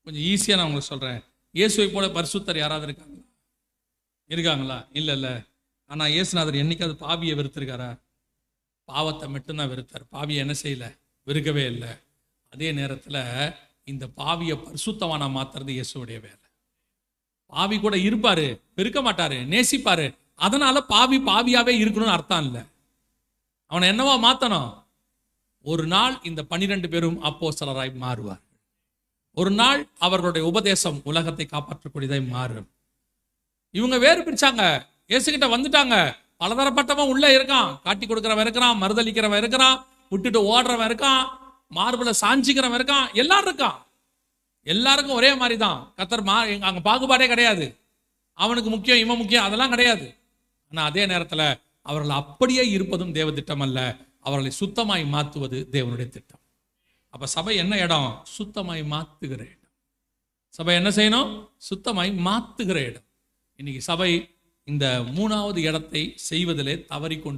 கொஞ்சம் ஈஸியாக நான் உங்களுக்கு சொல்கிறேன். இயேசுவை போல பரிசுத்தர் யாராவது இருக்காங்களா? இல்லை. ஆனால் இயேசுநாதர் என்னைக்காவது பாவியை வெறுத்திருக்காரா? பாவத்தை மட்டும்தான் வெறுத்தார். பாவியை என்ன செய்யலை? வெறுக்கவே இல்லை. அதே நேரத்தில் இந்த பாவியை பரிசுத்தவானா மாத்துறது இயேசுடைய வேலை. பாவி கூட இருப்பாரு, வெறுக்க மாட்டாரு, நேசிப்பாரு. அதனால பாவி பாவியாவே இருக்கணும்னு அர்த்தம் இல்லை. அவனை என்னவா மாத்தணும்? ஒரு நாள் இந்த 12 பேரும் அப்போஸ்தலராய் மாறுவார். ஒரு நாள் அவர்களுடைய உபதேசம் உலகத்தை காப்பாற்றக்கூடியதாய் மாறும். இவங்க வேறு பிரிச்சாங்க, இயேசுகிட்ட வந்துட்டாங்க. பலதரப்பட்டவன் உள்ள இருக்கான். காட்டி கொடுக்கிறவன் இருக்கிறான், மறுதளிக்கிறவன் இருக்கிறான், விட்டுட்டு ஓடுறவன் இருக்கான், மார்புல சாஞ்சிக்கிறவன் இருக்கான், எல்லாரும் இருக்கான். எல்லாருக்கும் ஒரே மாதிரி தான். கர்த்தர் அங்க பாகுபாடே கிடையாது. அவனுக்கு முக்கியம், இவன் முக்கியம், அதெல்லாம் கிடையாது. ஆனா அதே நேரத்தில் அவர்கள் அப்படியே இருப்பதும் தேவ திட்டம் அல்ல. அவர்களை சுத்தமாய் மாற்றுவது தேவனுடைய திட்டம். அப்ப சபை என்ன இடம்? சுத்தமாய் மாத்துகிற இடம். சபை என்ன செய்யணும்? சுத்தமாய் மாத்துகிற இடம். இன்னைக்கு சபை இந்த 3வது இடத்தை செய்வதிலே தவறிக்கொண்டு